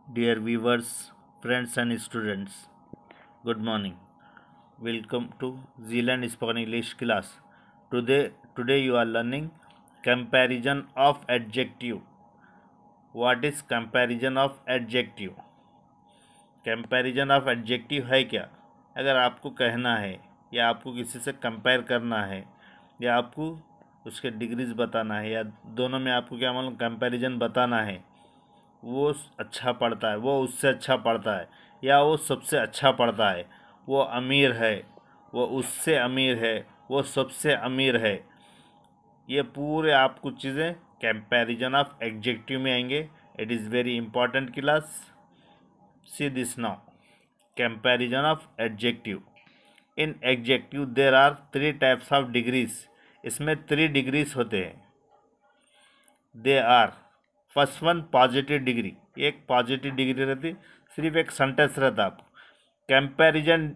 Dear viewers, friends and students, good morning. Welcome to Zealand Spoken English class. Today you are learning comparison of adjective. What is comparison of adjective? Comparison of adjective है क्या? अगर आपको कहना है या आपको किसी से कंपेयर करना है या आपको उसके डिग्रीज बताना है या दोनों में आपको क्या मालूम कंपैरिजन बताना है, वो अच्छा पढ़ता है, वो उससे अच्छा पढ़ता है या वो सबसे अच्छा पढ़ता है, वो अमीर है, वो उससे अमीर है, वो सबसे अमीर है, ये पूरे आप कुछ चीज़ें कंपैरिजन ऑफ एडजेक्टिव में आएंगे. It is very important class. See this now. Comparison of adjective. In adjective there are three types of degrees. इसमें 3 डिग्रीज होते हैं. They are first one positive degree. एक पॉजिटिव डिग्री रहती, सिर्फ एक sentence रहता. आपको कंपैरिजन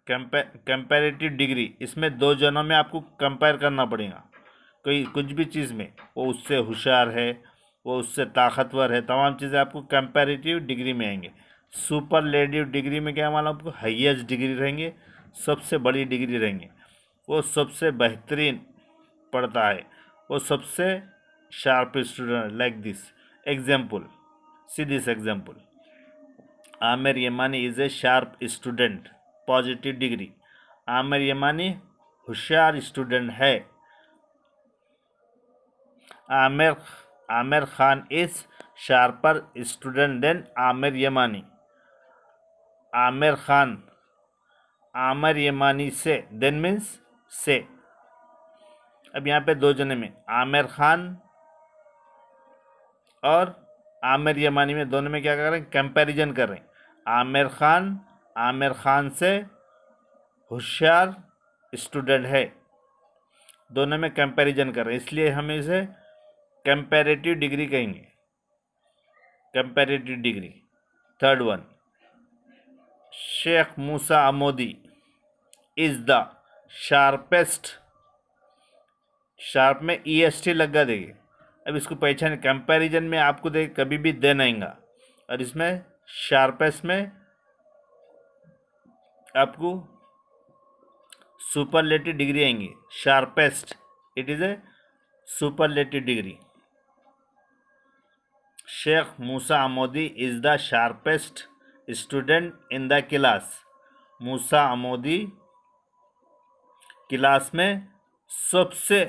कंपैरेटिव डिग्री, इसमें 2 जनों में आपको कंपेयर करना पड़ेगा. कोई कुछ भी चीज़ में वो उससे होशियार है, वो उससे ताकतवर है, तमाम चीज़ें आपको कंपैरेटिव डिग्री में आएंगे. सुपरलेटिव डिग्री में क्या मालूम आपको, हाईएस्ट डिग्री रहेंगे, सबसे बड़ी डिग्री रहेंगे, वो सबसे बेहतरीन पढ़ता है, वो सबसे sharp student. Like this example. See this example. Aamir Yamani is a sharp student. Positive degree. Aamir Yamani होशियार स्टूडेंट है. Aamir Aamir Khan is sharper student than Aamir Yamani. Aamir Khan Aamir Yamani से, देन मीन्स से. अब यहाँ पे 2 जने में आमिर खान और आमिर यमानी में दोनों में क्या कर रहे हैं, कंपैरिजन कर रहे हैं. आमिर खान से होशियार स्टूडेंट है, दोनों में कंपैरिजन कर रहे हैं, इसलिए हम इसे कंपैरेटिव डिग्री कहेंगे. Comparative degree. Third one, Sheikh Musa Amodi is the sharpest. Sharp में EST लगा देंगे. अब इसको पहचान, कंपैरिजन में आपको देख कभी भी देना आएगा, और इसमें शार्पेस्ट में आपको सुपरलेटिव डिग्री आएंगी. Sharpest, it is a superlative degree. Sheikh Musa Amodi is the sharpest student in the class. Musa Amodi class में सबसे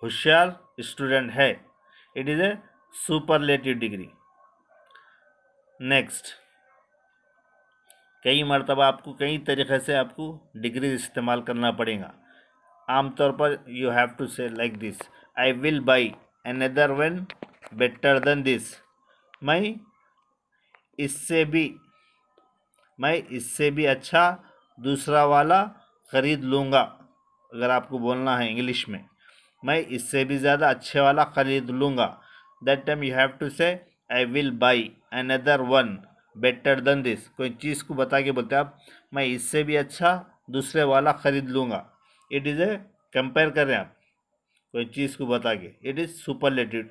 होशियार स्टूडेंट है. It is a superlative degree. Next, कई मरतबा आपको कई तरीक़े से आपको डिग्री इस्तेमाल करना पड़ेगा. आमतौर पर यू हैव टू से like this, I will buy another one better than this. मैं इससे भी अच्छा दूसरा वाला ख़रीद लूँगा. अगर आपको बोलना है इंग्लिश में, मैं इससे भी ज़्यादा अच्छे वाला ख़रीद लूँगा, that time you have to say I will buy another one better than this. कोई चीज़ को बता के बोलते हैं आप, मैं इससे भी अच्छा दूसरे वाला ख़रीद लूँगा. इट इज़ ए कंपेयर कर रहे हैं आप कोई चीज़ को बता के. It is superlative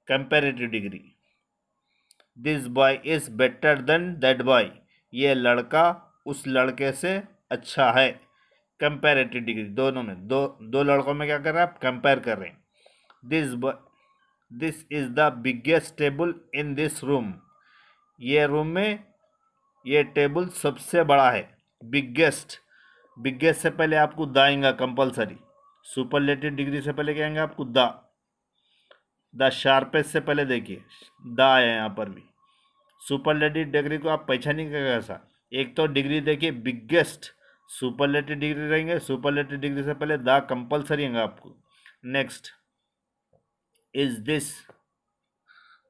comparative degree. This boy is better than that boy. ये लड़का उस लड़के से अच्छा है. Comparative degree. दोनों में दो लड़कों में क्या कर रहे हैं आप, कंपेयर कर रहे हैं. This is the biggest table in this room. ये रूम में ये टेबल सबसे बड़ा है. बिगेस्ट से पहले आपको द आएगा कंपल्सरी. सुपरलेटिव डिग्री से पहले क्या आएगा आपको, द शार्पेस्ट से पहले देखिए द आया यहाँ पर भी. सुपरलेटिव डिग्री को आप पहचानेंगे कैसा, एक तो डिग्री देखिए बिगेस्ट, सुपरलेटिव डिग्री रहेंगे, सुपरलेटिव डिग्री से पहले द कंपल्सरी आएगा आपको. Next, is this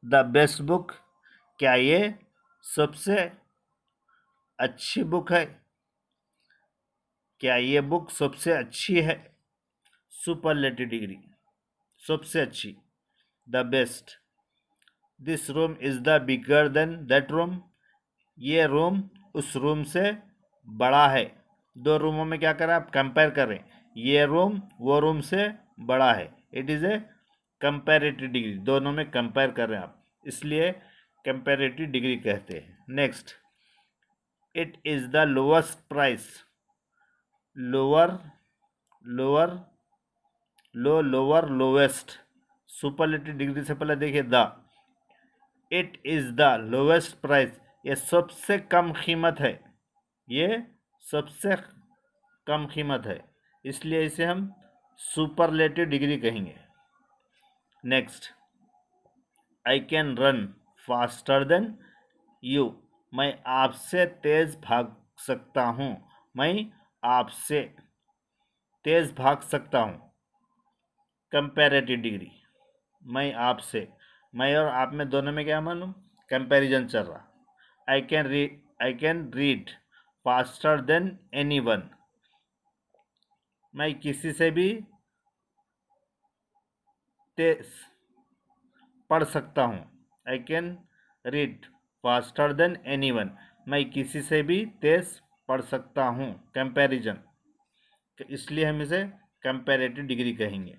the best book. क्या ये सबसे अच्छी बुक है, क्या ये बुक सबसे अच्छी है. सुपरलेटिव डिग्री, सबसे अच्छी, the best. This room is the bigger than that room. ये रूम उस रूम से बड़ा है. 2 रूमों में क्या करें आप, कंपेयर करें. ये रूम वो रूम से बड़ा है. It is A comparative degree. दोनों में कंपेयर कर रहे हैं आप, इसलिए कंपैरेटिव डिग्री कहते हैं। Next, it is the lowest price, lower, lower, lower, lowest. Superlative degree से पहले देखिए the. It is the lowest price, ये सबसे कम कीमत है, ये सबसे कम कीमत है, इसलिए इसे हम सुपरलेटिव डिग्री कहेंगे। Next, I can run faster than you, मैं आपसे तेज भाग सकता हूँ, मैं आपसे तेज भाग सकता हूँ। कंपैरेटिव डिग्री, मैं आपसे, मैं और आप में दोनों में क्या मालूम, कंपैरिजन चल रहा। I can read faster than anyone, मैं किसी से भी तेज पढ़ सकता हूँ। I can read faster than anyone, मैं किसी से भी तेज पढ़ सकता हूँ। कंपैरिजन, इसलिए हम इसे कंपैरेटिव डिग्री कहेंगे।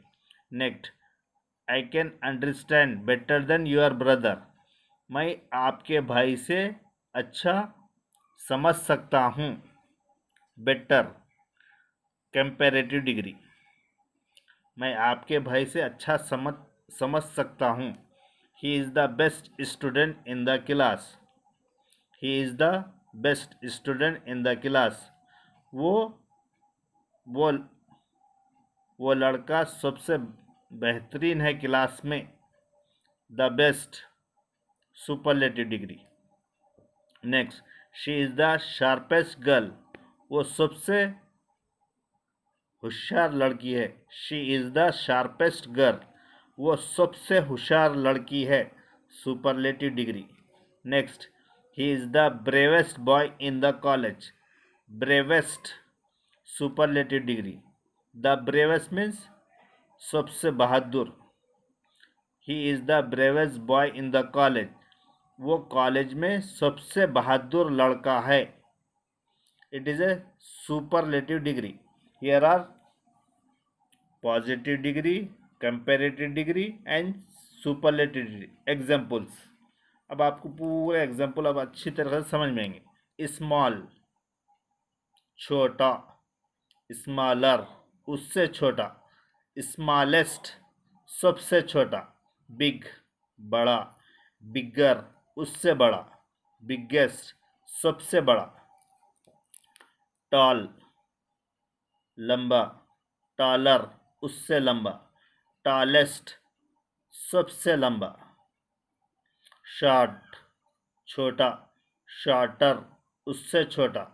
Next, I can understand better than your brother, मैं आपके भाई से अच्छा समझ सकता हूँ। बेटर, कंपैरेटिव डिग्री, मैं आपके भाई से अच्छा समझ सकता हूँ। ही is the best student in the class, he is the best student in the class, वो वो वो लड़का सबसे बेहतरीन है क्लास में। The best, superlative degree. Next, she is the sharpest girl, वो सबसे होशियार लड़की है। She is the sharpest girl, वो सबसे होशियार लड़की है। Superlative degree. Next, he is the bravest boy in the college, bravest, superlative degree. The bravest means सबसे बहादुर। He is the bravest boy in the college, वो कॉलेज में सबसे बहादुर लड़का है। It is a superlative degree. Here are positive degree, comparative degree and superlative degree. Examples, अब आपको पूरे एग्जाम्पल अब अच्छी तरह से समझ में आएंगे। स्मॉल, छोटा। स्मॉलर, उससे छोटा। स्मॉलेस्ट, सबसे छोटा। बिग, बड़ा। बिगर, उससे बड़ा। बिगेस्ट, सबसे बड़ा। टॉल, लंबा। टॉलर, उससे लंबा। टॉलेस्ट, सबसे लंबा। शॉर्ट, छोटा। शॉर्टर, उससे छोटा।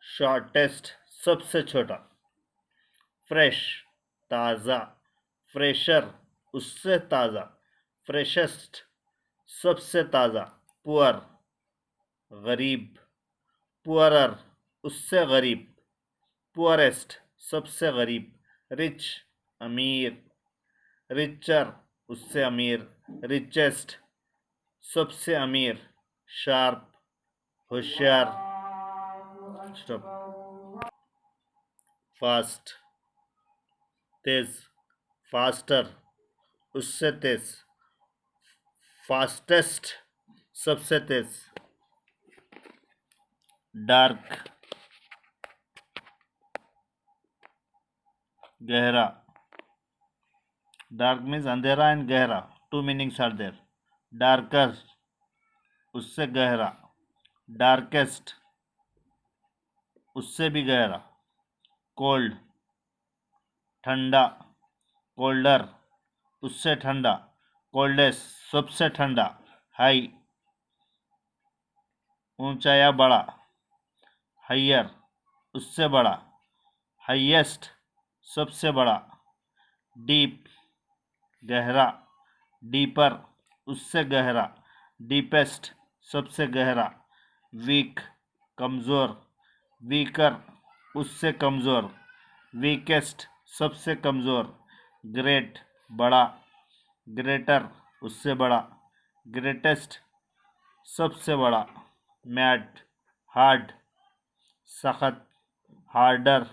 शॉर्टेस्ट, सबसे छोटा। फ्रेश, ताज़ा। फ्रेशर, उससे ताज़ा। फ्रेशेस्ट, सबसे ताज़ा। पुअर, गरीब। पुअरर, उससे गरीब। पुअरेस्ट, सबसे गरीब। रिच, अमीर। रिचर, उससे अमीर। रिचेस्ट, सबसे अमीर। शार्प, होशियार। स्टॉप। फास्ट, तेज। फास्टर, उससे तेज। फास्टेस्ट, सबसे तेज। डार्क, गहरा। डार्क मीन्स अंधेरा एंड गहरा, two meanings are there. Darker, उससे गहरा। डार्केस्ट, उससे भी गहरा। कोल्ड, ठंडा। कोल्डर, उससे ठंडा। कोल्डेस्ट, सबसे ठंडा। हाई, ऊंचा या बड़ा। हाइयर, उससे बड़ा। हाईएस्ट, सबसे बड़ा। डीप, गहरा। डीपर, उससे गहरा। डीपेस्ट, सबसे गहरा। वीक, कमज़ोर। वीकर, उससे कमज़ोर। वीकेस्ट, सबसे कमज़ोर। ग्रेट, बड़ा। ग्रेटर, उससे बड़ा। ग्रेटेस्ट, सबसे बड़ा। मैट, हार्ड, सख्त। हार्डर,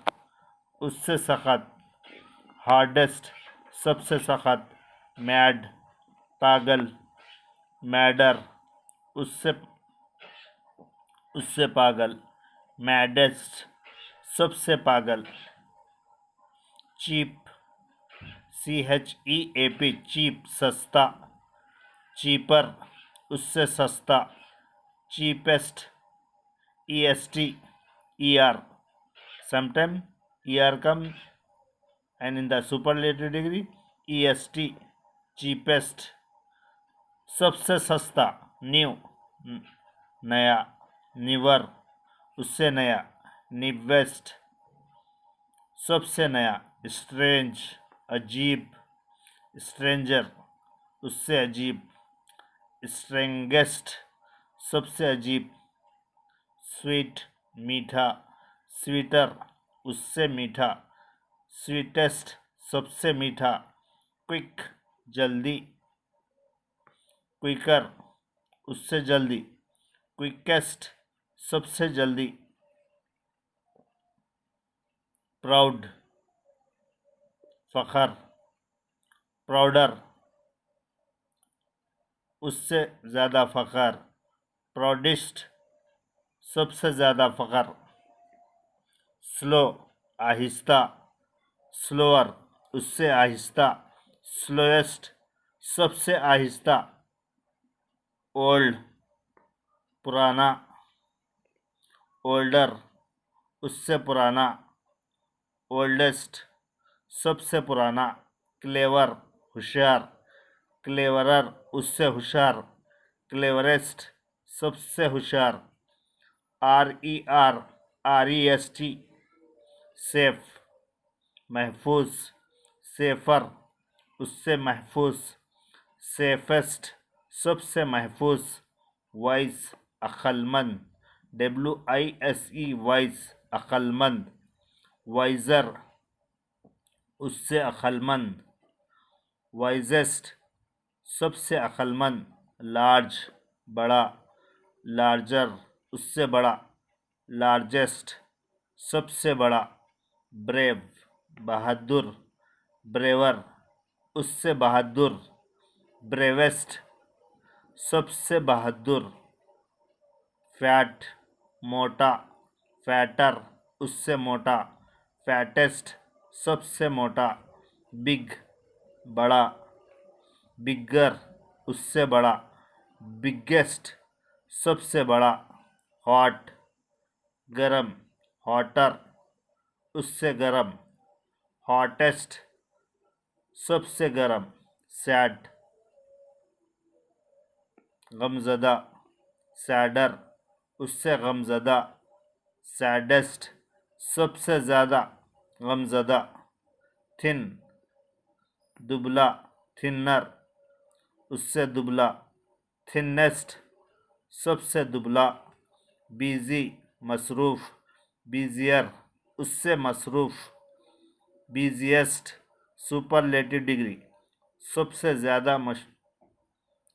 उससे सख्त। हार्डेस्ट, सबसे सख्त। मैड, पागल। मैडर, उससे उससे पागल। मैडेस्ट, सबसे पागल। चीप, CHEAP, चीप, सस्ता। चीपर, उससे सस्ता। Cheapest, ESTER, sometimes ER comes and in the superlative degree EST, cheapest, सबसे सस्ता। न्यू, नया। निवर, उससे नया। निवेस्ट, सबसे नया। स्ट्रेंज, अजीब। स्ट्रेंजर, उससे अजीब। स्ट्रेंगेस्ट, सबसे अजीब। स्वीट, मीठा। स्वीटर, उससे मीठा। स्वीटेस्ट, सबसे मीठा। क्विक, जल्दी। क्विकर, उससे जल्दी। क्विकेस्ट, सबसे जल्दी। प्राउड, फखर। प्राउडर, उससे ज़्यादा फखर। प्राउडिस्ट, सबसे ज़्यादा फखर। स्लो, आहिस्ता। स्लोअर, उससे आहिस्ता। स्लोएस्ट, सबसे आहिस्ता। ओल्ड, पुराना। ओल्डर, उससे पुराना। ओल्डेस्ट, सबसे पुराना। क्लेवर, होशियार। क्लेवरर, उससे होशियार। क्लेवरेस्ट, सबसे होशियार। REST, सेफ, महफूज। सेफर, उससे महफूज। सेफेस्ट, सबसे महफूज। वाइस, अक्लमंद। WISE, वाइस, अक्लमंद। वाइजर, उससे अक्लमंद। वाइजेस्ट, सबसे अक्लमंद। लार्ज, बड़ा। लार्जर, उससे बड़ा। लार्जेस्ट, सबसे बड़ा। ब्रेव, बहादुर। ब्रेवर, उससे बहादुर। ब्रेवेस्ट, सबसे बहादुर। फैट, मोटा। फैटर, उससे मोटा। फैटेस्ट, सबसे मोटा। बिग, बड़ा। बिगर, उससे बड़ा। बिगेस्ट, सबसे बड़ा। हॉट, गरम। हॉटर, उससे गरम। हॉटेस्ट, सबसे गरम। सैड, गमज़दा। सैडर, उससे गमज़दा। सैडेस्ट, सबसे ज़्यादा गमज़दा। थिन, दुबला। थिनर, उससे दुबला। थिनेस्ट, सबसे दुबला। बिजी, मसरूफ़। बिजियर, उससे मसरूफ़। बिजिएस्ट, सुपरलेटिव डिग्री, सबसे ज़्यादा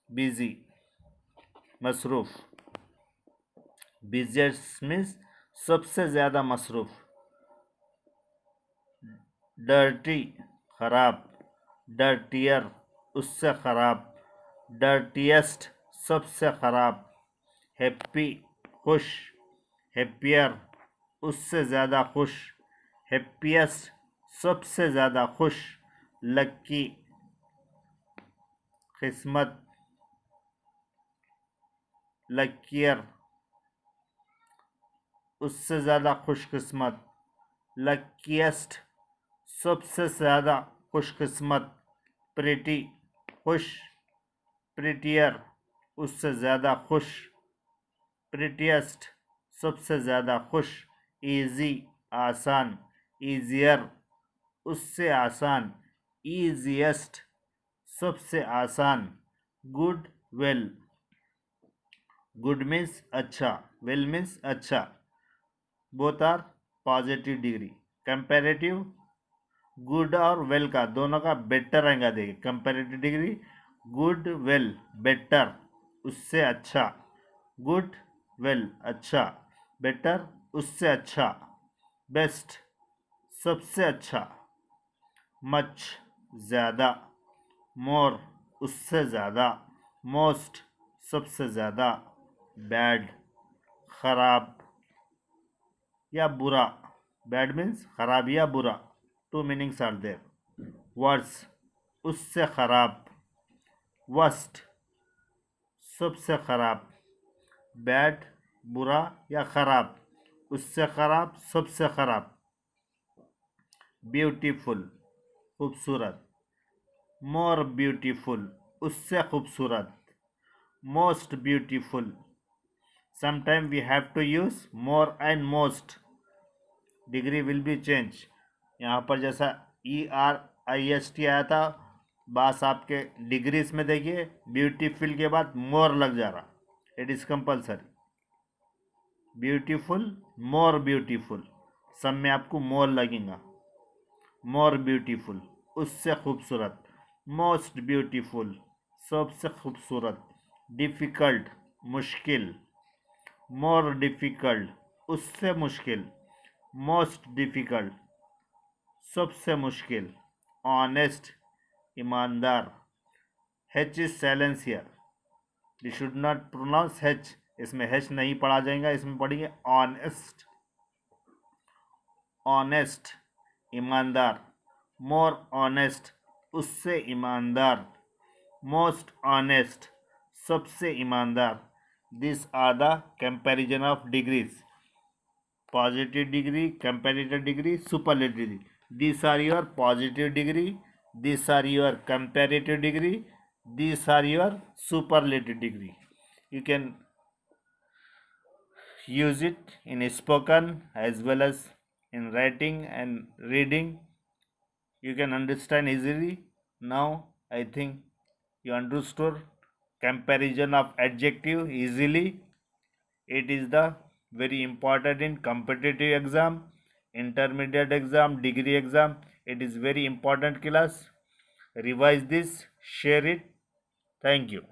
बिजी, मसरूफ़। बिजिएस्ट मीन्स सबसे ज़्यादा मसरूफ़। डर्टी, ख़राब। डर्टियर, उससे ख़राब। डर्टिएस्ट, सबसे ख़राब। हैप्पी, खुश। हैप्पियर, उससे ज़्यादा खुश। हैप्पीएस्ट, सबसे ज़्यादा खुश। लक्की, किस्मत। लक्कियर, उससे ज़्यादा खुशकिस्मत। लक्कीएस्ट, सबसे ज़्यादा खुशकिस्मत। प्रिटी, खुश। प्रिटियर, उससे ज़्यादा खुश। प्रिटिएस्ट, सबसे ज़्यादा खुश। ईजी, आसान। ईजियर, उससे आसान। ईजीएस्ट, सबसे आसान। Good, well. गुड मीन्स अच्छा, वेल मीन्स अच्छा। Both are positive degree. Comparative, good और वेल का दोनों का बेटर आएगा। देखिए comparative degree, good, well, better, उससे अच्छा। गुड, वेल, अच्छा। बेटर, उससे अच्छा। बेस्ट, सबसे अच्छा। मच, ज़्यादा। मोर, उससे ज़्यादा। मोस्ट, सबसे ज़्यादा, बैड खराब या बुरा, बैड मीन्स खराब या बुरा, two meanings are there. Worse उससे खराब, वर्स्ट सबसे खराब, बैड बुरा या खराब, उससे खराब, सबसे खराब. ब्यूटीफुल खूबसूरत, मोर ब्यूटीफुल उससे खूबसूरत, most beautiful. Sometime we have to use more and most, degree will be change. यहाँ पर जैसा ERIST आया था, बस आपके डिग्रीज में देखिए ब्यूटीफुल के बाद मोर लग जा रहा, it is compulsory. Beautiful, more beautiful, सब में आपको मोर लगेगा. मोर ब्यूटीफुल उससे खूबसूरत, मोस्ट ब्यूटीफुल सबसे खूबसूरत. डिफ़िकल्ट मुश्किल, मोर डिफ़िकल्ट उससे मुश्किल, मोस्ट डिफ़िकल्ट सबसे मुश्किल. ऑनेस्ट ईमानदार, H is silence here, you should not pronounce H, इसमें H नहीं पढ़ा जाएगा, इसमें पढ़ेंगे ऑनेस्ट. ऑनेस्ट ईमानदार, मोर ऑनेस्ट उससे ईमानदार, मोस्ट ऑनेस्ट सबसे ईमानदार. This are the comparison of degrees. Positive degree, comparative degree, superlative degree. These are your positive degree, these are your comparative degree, these are your superlative degree. You can use it in spoken as well as in writing and reading. You can understand easily. Now I think you understood comparison of adjective easily. It is the very important in competitive exam, intermediate exam, degree exam. It is very important class. Revise this, share it. Thank you.